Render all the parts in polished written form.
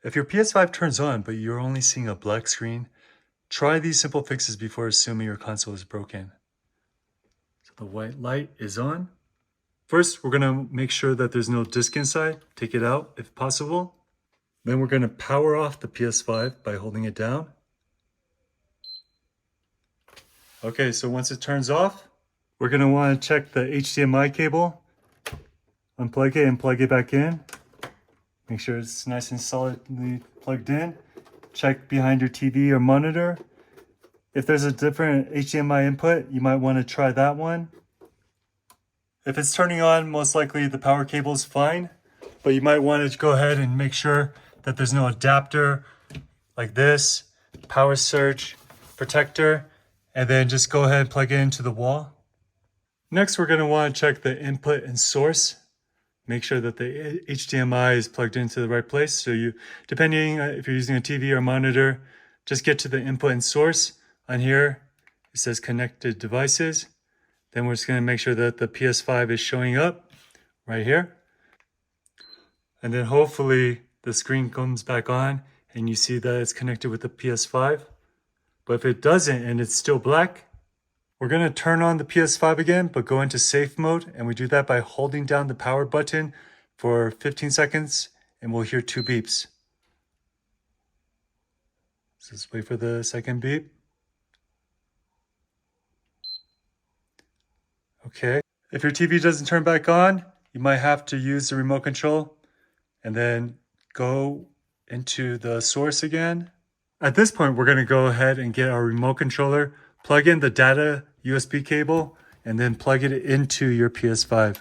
If your PS5 turns on, but you're only seeing a black screen, try these simple fixes before assuming your console is broken. So the white light is on. First, we're gonna make sure that there's no disk inside. Take it out if possible. Then we're gonna power off the PS5 by holding it down. Okay, so once it turns off, we're gonna wanna check the HDMI cable. Unplug it and plug it back in. Make sure it's nice and solidly plugged in. Check behind your TV or monitor. If there's a different HDMI input, you might want to try that one. If it's turning on, most likely the power cable is fine, but you might want to go ahead and make sure that there's no adapter like this, power surge protector, and then just go ahead and plug it into the wall. Next, we're going to want to check the input and source. Make sure that the HDMI is plugged into the right place. So you, depending if you're using a TV or monitor, just get to the input and source. On here, it says connected devices. Then we're just going to make sure that the PS5 is showing up right here. And then hopefully the screen comes back on and you see that it's connected with the PS5. But if it doesn't and it's still black, we're going to turn on the PS5 again, but go into safe mode. And we do that by holding down the power button for 15 seconds and we'll hear 2 beeps. So let's wait for the second beep. Okay. If your TV doesn't turn back on, you might have to use the remote control and then go into the source again. At this point, we're going to go ahead and get our remote controller, plug in the data USB cable, and then plug it into your PS5.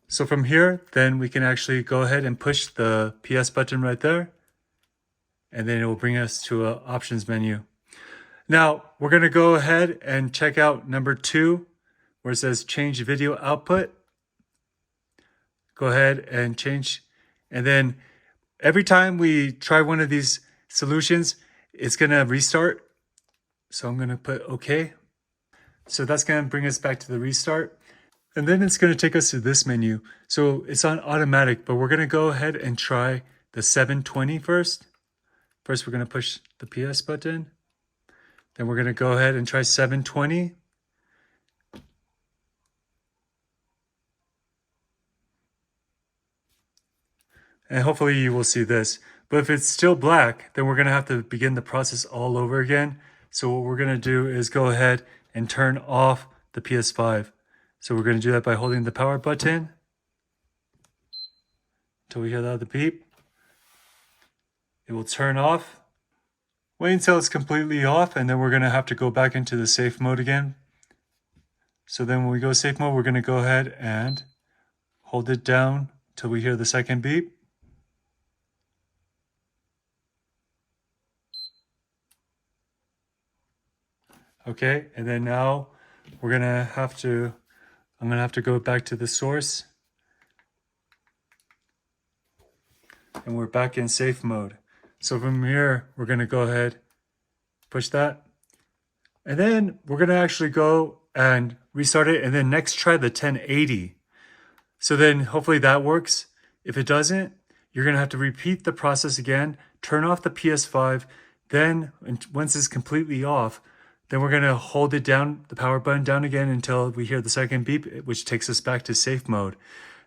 So from here, then we can actually go ahead and push the PS button right there, and then it will bring us to an options menu. Now, we're going to go ahead and check out number 2, where it says change video output. Go ahead and change, and then every time we try one of these solutions, it's going to restart. So I'm going to put OK. So that's going to bring us back to the restart. And then it's going to take us to this menu. So it's on automatic, but we're going to go ahead and try the 720 first. First, we're going to push the PS button. Then we're going to go ahead and try 720. And hopefully you will see this. But if it's still black, then we're going to have to begin the process all over again. So what we're going to do is go ahead and turn off the PS5. So we're going to do that by holding the power button until we hear the beep. It will turn off. Wait until it's completely off, and then we're going to have to go back into the safe mode again. So then when we go safe mode, we're going to go ahead and hold it down till we hear the second beep. Okay, and then now I'm gonna have to go back to the source. And we're back in safe mode. So from here, we're gonna go ahead, push that. And then we're gonna actually go and restart it, and then next try the 1080. So then hopefully that works. If it doesn't, you're gonna have to repeat the process again, turn off the PS5, then once it's completely off, then we're going to hold it down, the power button down again until we hear the second beep, which takes us back to safe mode.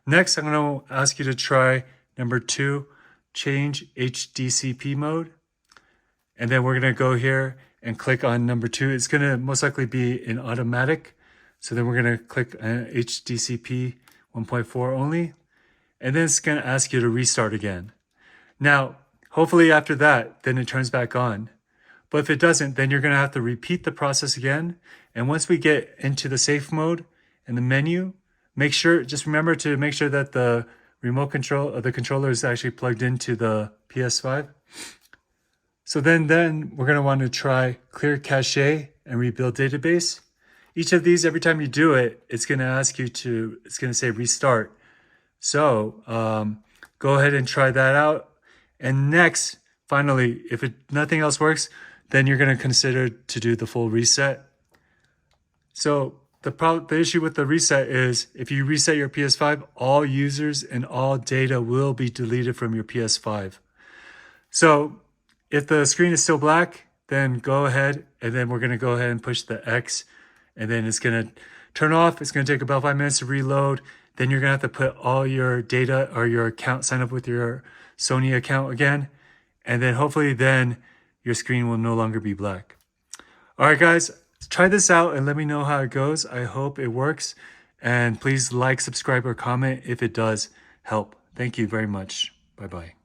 Next, I'm going to ask you to try number 2, change HDCP mode. And then we're going to go here and click on number 2. It's going to most likely be in automatic. So then we're going to click HDCP 1.4 only. And then it's going to ask you to restart again. Now, hopefully after that, then it turns back on. But if it doesn't, then you're going to have to repeat the process again. And once we get into the safe mode and the menu, just remember to make sure that the remote control of the controller is actually plugged into the PS5. So then we're going to want to try clear cache and rebuild database. Each of these, every time you do it, it's going to ask you to, it's going to say restart. So go ahead and try that out. And next, finally, if nothing else works, then you're going to consider to do the full reset. So the issue with the reset is if you reset your PS5, all users and all data will be deleted from your PS5. So if the screen is still black, then go ahead, and then we're gonna go ahead and push the X, and then it's gonna turn off. It's gonna take about 5 minutes to reload. Then you're gonna have to put all your data or your account, sign up with your Sony account again, and then hopefully then your screen will no longer be black. All right, guys, try this out and let me know how it goes. I hope it works, and please like, subscribe, or comment if it does help. Thank you very much. Bye-bye.